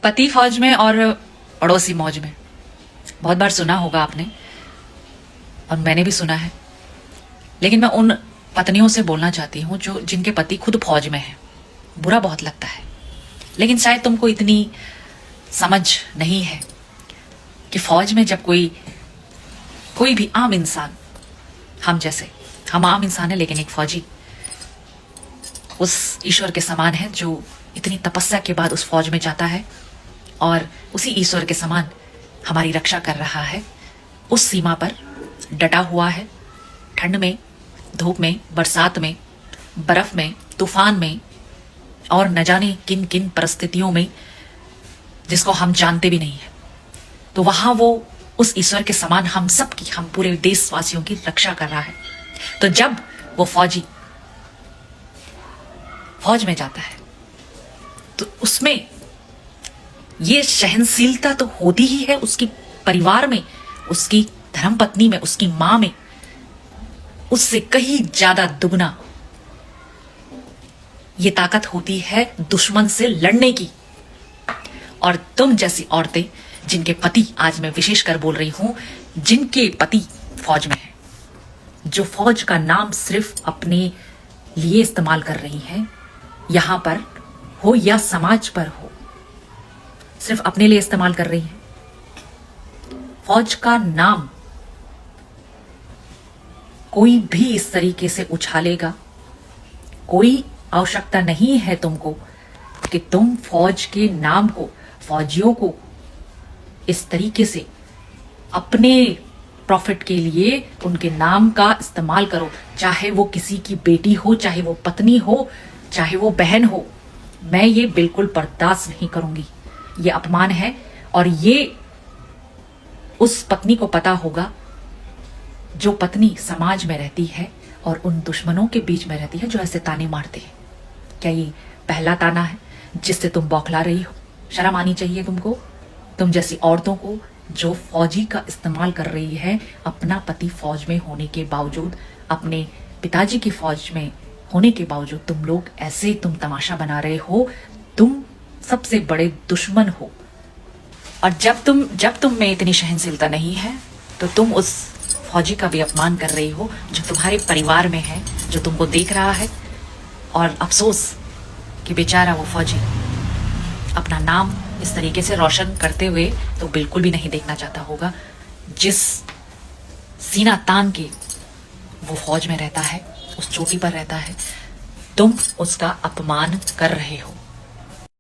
पति फौज में और पड़ोसी मौज में, बहुत बार सुना होगा आपने और मैंने भी सुना है। लेकिन मैं उन पत्नियों से बोलना चाहती हूँ जो जिनके पति खुद फौज में हैं। बुरा बहुत लगता है, लेकिन शायद तुमको इतनी समझ नहीं है कि फौज में जब कोई भी आम इंसान, हम आम इंसान है, लेकिन एक फौजी उस ईश्वर के समान है जो इतनी तपस्या के बाद उस फौज में जाता है और उसी ईश्वर के समान हमारी रक्षा कर रहा है। उस सीमा पर डटा हुआ है, ठंड में, धूप में, बरसात में, बर्फ में, तूफान में और न जाने किन किन परिस्थितियों में जिसको हम जानते भी नहीं है। तो वहां वो उस ईश्वर के समान हम पूरे देशवासियों की रक्षा कर रहा है। तो जब वो फौजी फौज में जाता है तो उसमें ये सहनशीलता तो होती ही है, उसकी परिवार में, उसकी धर्मपत्नी में, उसकी मां में, उससे कहीं ज्यादा दुगना ये ताकत होती है दुश्मन से लड़ने की। और तुम जैसी औरतें जिनके पति, आज मैं विशेष कर बोल रही हूं, जिनके पति फौज में है, जो फौज का नाम सिर्फ अपने लिए इस्तेमाल कर रही हैं, यहां पर हो या समाज पर हो, सिर्फ अपने लिए इस्तेमाल कर रही हैं। फौज का नाम कोई भी इस तरीके से उछालेगा, कोई आवश्यकता नहीं है तुमको कि तुम फौज के नाम को, फौजियों को इस तरीके से अपने प्रॉफिट के लिए उनके नाम का इस्तेमाल करो। चाहे वो किसी की बेटी हो, चाहे वो पत्नी हो, चाहे वो बहन हो, मैं ये बिल्कुल बर्दाश्त नहीं करूंगी। ये अपमान है। और ये उस पत्नी को पता होगा जो पत्नी समाज में रहती है और उन दुश्मनों के बीच में रहती है जो ऐसे ताने मारते हैं। क्या ये पहला ताना है जिससे तुम बौखला रही हो? शर्म आनी चाहिए तुमको, तुम जैसी औरतों को जो फौजी का इस्तेमाल कर रही है अपना पति फौज में होने के बावजूद, अपने पिताजी की फौज में होने के बावजूद तुम लोग ऐसे तमाशा बना रहे हो। तुम सबसे बड़े दुश्मन हो। और जब तुम में इतनी सहनशीलता नहीं है तो तुम उस फौजी का भी अपमान कर रही हो जो तुम्हारे परिवार में है, जो तुमको देख रहा है। और अफसोस कि बेचारा वो फौजी अपना नाम इस तरीके से रोशन करते हुए तो बिल्कुल भी नहीं देखना चाहता होगा, जिस सीना तान के वो फौज में रहता है, उस चोटी पर रहता है। तुम उसका अपमान कर रहे हो।